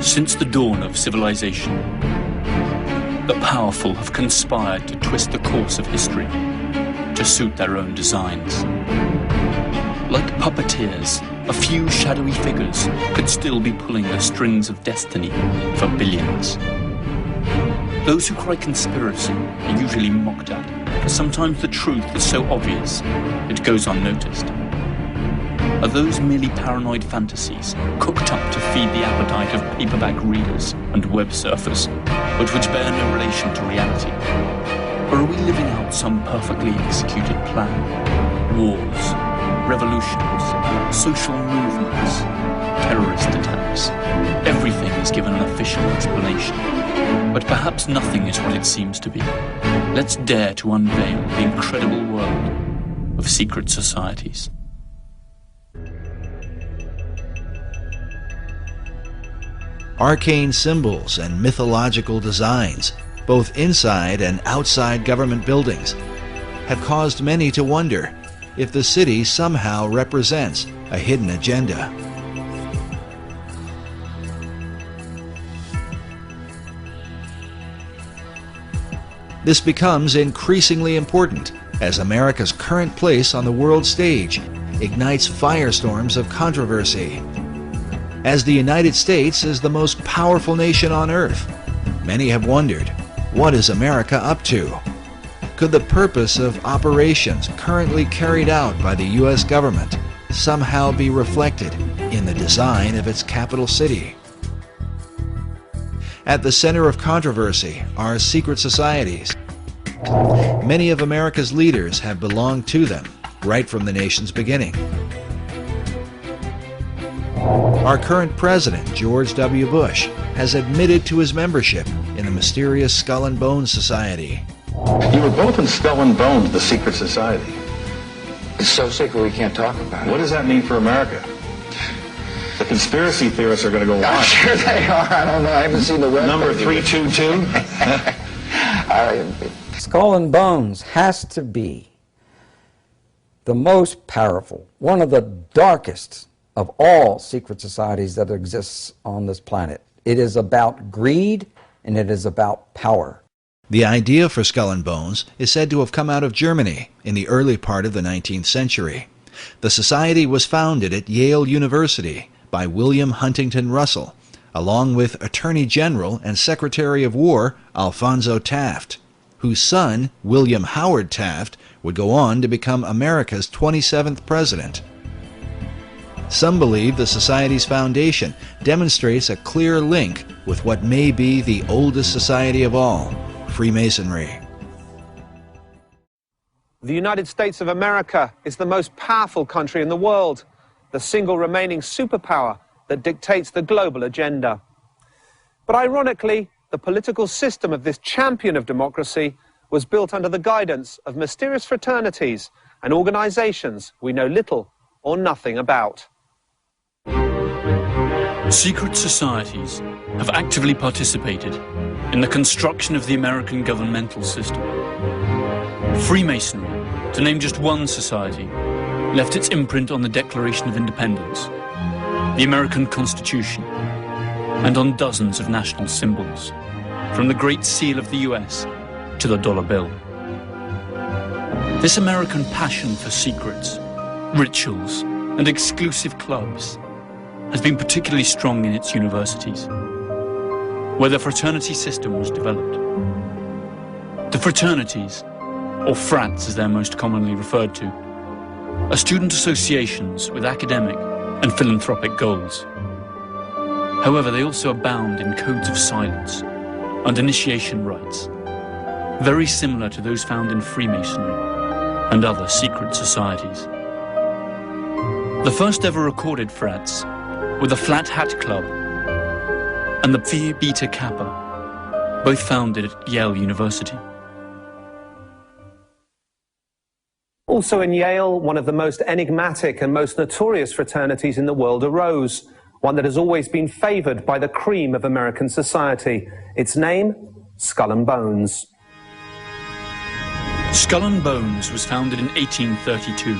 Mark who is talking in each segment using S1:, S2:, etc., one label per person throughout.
S1: Since the dawn of civilization, the powerful have conspired to twist the course of history to suit their own designs. Like puppeteers, a few shadowy figures could still be pulling the strings of destiny for billions. Those who cry conspiracy are usually mocked at, for sometimes the truth is so obvious it goes unnoticed. Are those merely paranoid fantasies cooked up to feed the appetite of paperback readers and web surfers, but which bear no relation to reality? Or are we living out some perfectly executed plan? Wars, revolutions, social movements, terrorist attacks. Everything is given an official explanation. But perhaps nothing is what it seems to be. Let's dare to unveil the incredible world of secret societies.
S2: Arcane symbols and mythological designs, both inside and outside government buildings, have caused many to wonder if the city somehow represents a hidden agenda. This becomes increasingly important as America's current place on the world stage ignites firestorms of controversy. As the United States is the most powerful nation on earth, many have wondered, what is America up to? Could the purpose of operations currently carried out by the U.S. government somehow be reflected in the design of its capital city? At the center of controversy are secret societies. Many of America's leaders have belonged to them right from the nation's beginning. Our current president, George W. Bush, has admitted to his membership in the mysterious Skull and Bones Society.
S3: You were both in Skull and Bones, the secret society.
S4: It's so secret we can't talk about it.
S3: What does that mean for America? The conspiracy theorists are going to go on.
S4: I'm sure they are. I don't know. I haven't seen the web.
S3: Number 322?
S5: Skull and Bones has to be the most powerful, one of the darkest of all secret societies that exists on this planet. It is about greed and it is about power.
S2: The idea for Skull and Bones is said to have come out of Germany in the early part of the 19th century. The society was founded at Yale University by William Huntington Russell, along with Attorney General and Secretary of War Alphonso Taft, whose son, William Howard Taft, would go on to become America's 27th president. Some believe the Society's foundation demonstrates a clear link with what may be the oldest society of all, Freemasonry.
S6: The United States of America is the most powerful country in the world, the single remaining superpower that dictates the global agenda. But ironically, the political system of this champion of democracy was built under the guidance of mysterious fraternities and organizations we know little or nothing about.
S1: Secret societies have actively participated in the construction of the American governmental system. Freemasonry, to name just one society, left its imprint on the Declaration of Independence, the American Constitution, and on dozens of national symbols, from the Great Seal of the US to the dollar bill. This American passion for secrets, rituals, and exclusive clubs has been particularly strong in its universities, where the fraternity system was developed. The fraternities, or frats as they're most commonly referred to, are student associations with academic and philanthropic goals. However, they also abound in codes of silence and initiation rites, very similar to those found in Freemasonry and other secret societies. The first ever recorded frats were the Flat Hat Club and the Phi Beta Kappa, both founded at Yale University.
S6: Also in Yale, one of the most enigmatic and most notorious fraternities in the world arose, one that has always been favored by the cream of American society. Its name, Skull and Bones.
S1: Skull and Bones was founded in 1832.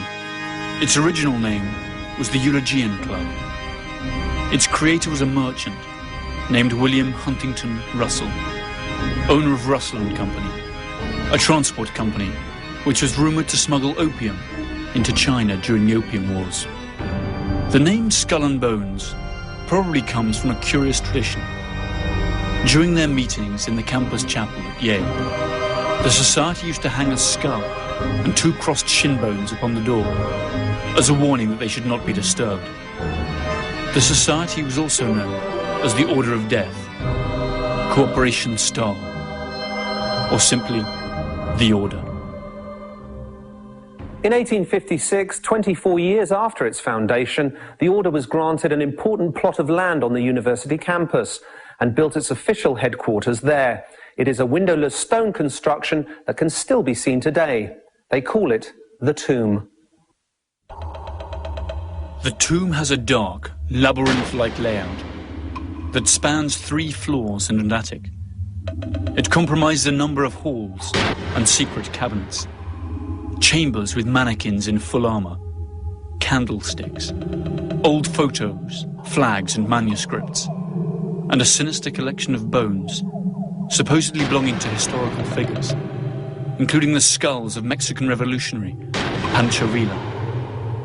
S1: Its original name was the Eulogian Club. Its creator was a merchant named William Huntington Russell, owner of Russell and Company, a transport company which was rumoured to smuggle opium into China during the Opium Wars. The name Skull and Bones probably comes from a curious tradition. During their meetings in the campus chapel at Yale, the society used to hang a skull and 2 crossed shin bones upon the door as a warning that they should not be disturbed. The society was also known as the Order of Death, Cooperation Star, or simply the Order.
S6: In 1856, 24 years after its foundation, the Order was granted an important plot of land on the university campus and built its official headquarters there. It is a windowless stone construction that can still be seen today. They call it the Tomb.
S1: The tomb has a dark, labyrinth-like layout that spans 3 floors and an attic. It comprises a number of halls and secret cabinets, chambers with mannequins in full armour, candlesticks, old photos, flags and manuscripts, and a sinister collection of bones, supposedly belonging to historical figures, including the skulls of Mexican revolutionary Pancho Villa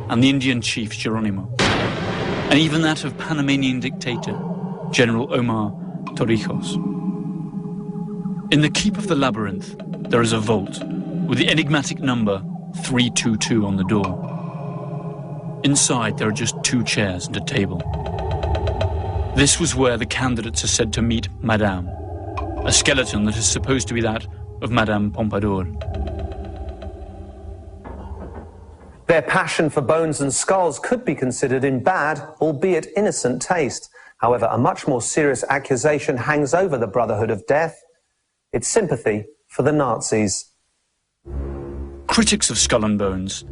S1: and the Indian chief Geronimo, and even that of Panamanian dictator General Omar Torrijos. In the keep of the labyrinth, there is a vault with the enigmatic number 322 on the door. Inside, there are just 2 chairs and a table. This was where the candidates are said to meet Madame, a skeleton that is supposed to be that of Madame Pompadour.
S6: Their passion for bones and skulls could be considered in bad, albeit innocent taste. However, a much more serious accusation hangs over the Brotherhood of Death: its sympathy for the Nazis.
S1: Critics of Skull and Bones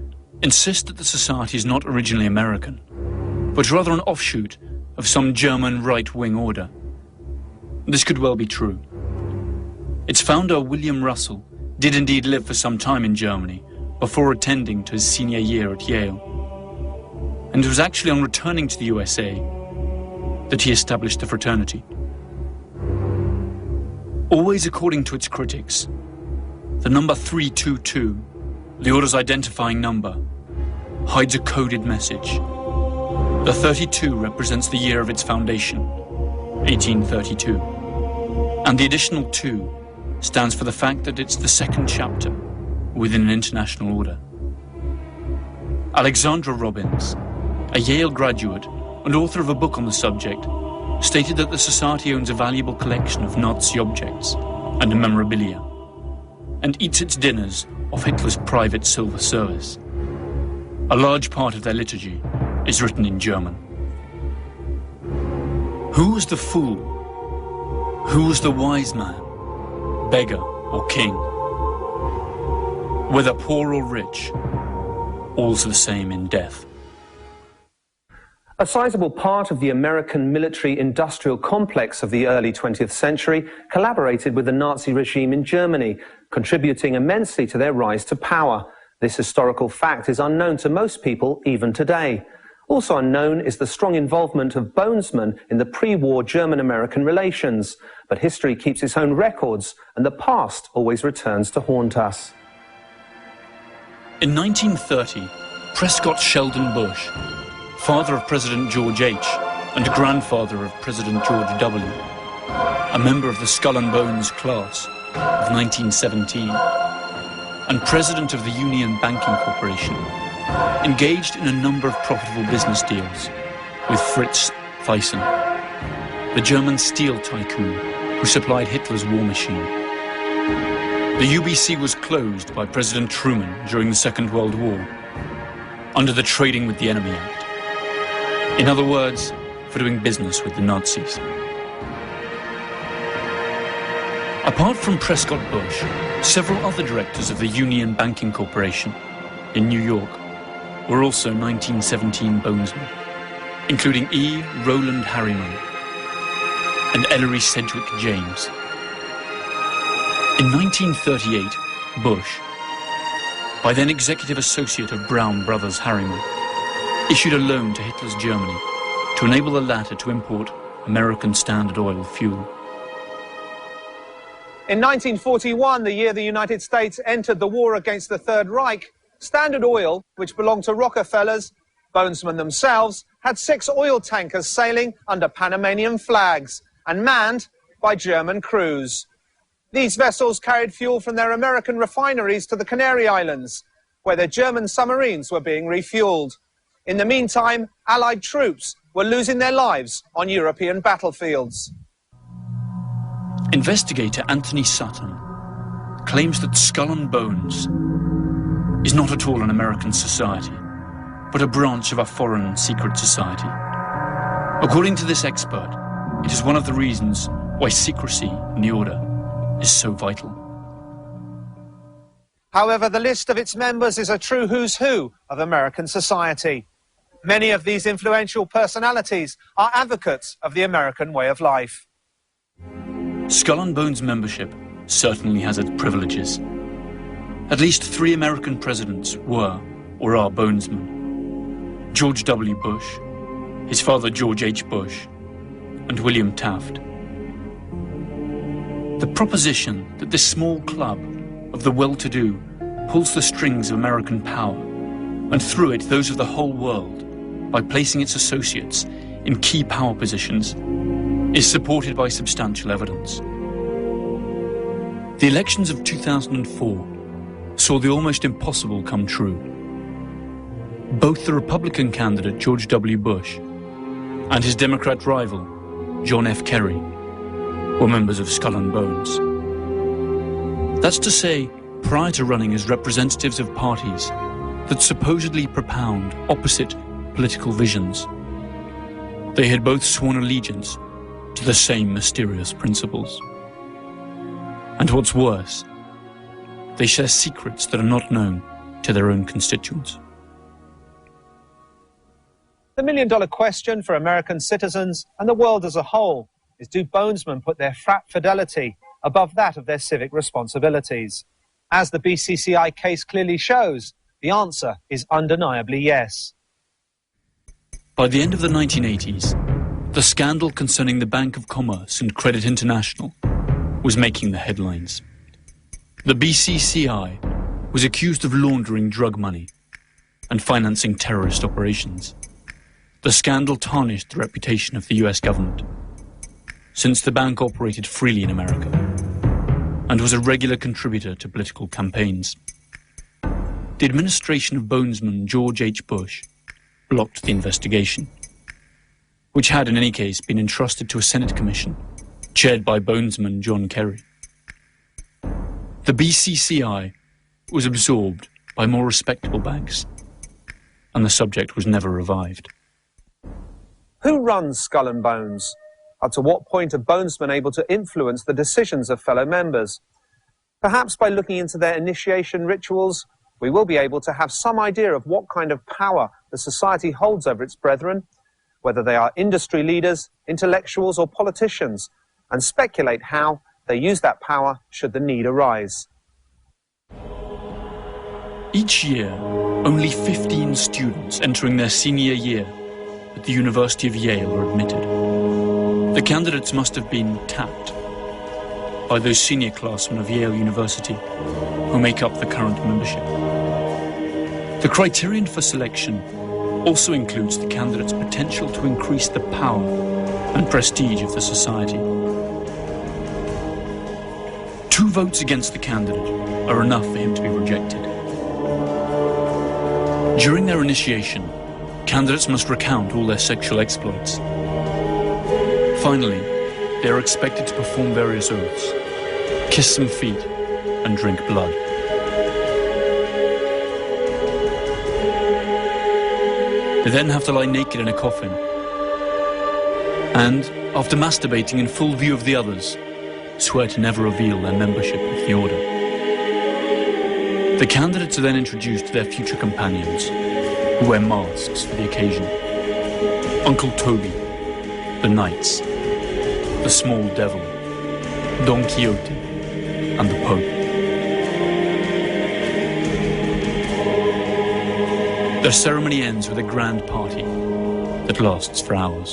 S1: insist that the society is not originally American, but rather an offshoot of some German right-wing order. This could well be true. Its founder, William Russell, did indeed live for some time in Germany before attending to his senior year at Yale. And it was actually on returning to the USA that he established the fraternity. Always according to its critics, the number 322, the Order's identifying number, hides a coded message. The 32 represents the year of its foundation, 1832, and the additional 2 stands for the fact that it's the 2nd chapter within an international order. Alexandra Robbins, a Yale graduate and author of a book on the subject, stated that the society owns a valuable collection of Nazi objects and memorabilia, and eats its dinners off Hitler's private silver service. A large part of their liturgy is written in German. Who was the fool? Who was the wise man, beggar or king? Whether poor or rich, all's the same in death.
S6: A sizable part of the American military-industrial complex of the early 20th century collaborated with the Nazi regime in Germany, contributing immensely to their rise to power. This historical fact is unknown to most people even today. Also unknown is the strong involvement of bonesmen in the pre-war German-American relations. But history keeps its own records, and the past always returns to haunt us.
S1: In 1930, Prescott Sheldon Bush, father of President George H. and grandfather of President George W., a member of the Skull and Bones class of 1917, and president of the Union Banking Corporation, engaged in a number of profitable business deals with Fritz Thyssen, the German steel tycoon who supplied Hitler's war machine. The UBC was closed by President Truman during the Second World War under the Trading with the Enemy Act. In other words, for doing business with the Nazis. Apart from Prescott Bush, several other directors of the Union Banking Corporation in New York were also 1917 bonesmen, including E. Roland Harriman and Ellery Sedgwick James. In 1938, Bush, by then executive associate of Brown Brothers Harriman, issued a loan to Hitler's Germany to enable the latter to import American Standard Oil fuel.
S6: In 1941, the year the United States entered the war against the Third Reich, Standard Oil, which belonged to Rockefellers, Bonesmen themselves, had 6 oil tankers sailing under Panamanian flags and manned by German crews. These vessels carried fuel from their American refineries to the Canary Islands, where their German submarines were being refueled. In the meantime, Allied troops were losing their lives on European battlefields.
S1: Investigator Anthony Sutton claims that Skull and Bones is not at all an American society, but a branch of a foreign secret society. According to this expert, it is one of the reasons why secrecy in the order is so vital.
S6: However, the list of its members is a true who's who of American society. Many of these influential personalities are advocates of the American way of life.
S1: Skull and Bones membership certainly has its privileges. At least 3 American presidents were or are Bonesmen: George W. Bush, his father George H. Bush, and William Taft. The proposition that this small club of the well-to-do pulls the strings of American power, and through it those of the whole world, by placing its associates in key power positions, is supported by substantial evidence. The elections of 2004 saw the almost impossible come true. Both the Republican candidate George W. Bush and his Democrat rival John F. Kerry were members of Skull and Bones. That's to say, prior to running as representatives of parties that supposedly propound opposite political visions, they had both sworn allegiance to the same mysterious principles. And what's worse, they share secrets that are not known to their own constituents.
S6: The million-dollar question for American citizens and the world as a whole is, do Bonesmen put their frat fidelity above that of their civic responsibilities? As the BCCI case clearly shows, the answer is undeniably yes.
S1: By the end of the 1980s, the scandal concerning the Bank of Commerce and Credit International was making the headlines. The BCCI was accused of laundering drug money and financing terrorist operations. The scandal tarnished the reputation of the US government, since the bank operated freely in America and was a regular contributor to political campaigns. The administration of Bonesman George H. Bush blocked the investigation, which had in any case been entrusted to a Senate commission chaired by Bonesman John Kerry. The BCCI was absorbed by more respectable banks, and the subject was never revived.
S6: Who runs Skull and Bones? Up to what point are Bonesmen able to influence the decisions of fellow members? Perhaps by looking into their initiation rituals, we will be able to have some idea of what kind of power the society holds over its brethren, whether they are industry leaders, intellectuals, or politicians, and speculate how they use that power should the need arise.
S1: Each year, only 15 students entering their senior year at the University of Yale are admitted. The candidates must have been tapped by those senior classmen of Yale University who make up the current membership. The criterion for selection also includes the candidate's potential to increase the power and prestige of the society. 2 votes against the candidate are enough for him to be rejected. During their initiation, candidates must recount all their sexual exploits. Finally, they are expected to perform various oaths, kiss some feet, and drink blood. They then have to lie naked in a coffin, and, after masturbating in full view of the others, swear to never reveal their membership of the order. The candidates are then introduced to their future companions, who wear masks for the occasion. Uncle Toby, the Knights, the Small Devil, Don Quixote, and the Pope. Their ceremony ends with a grand party that lasts for hours.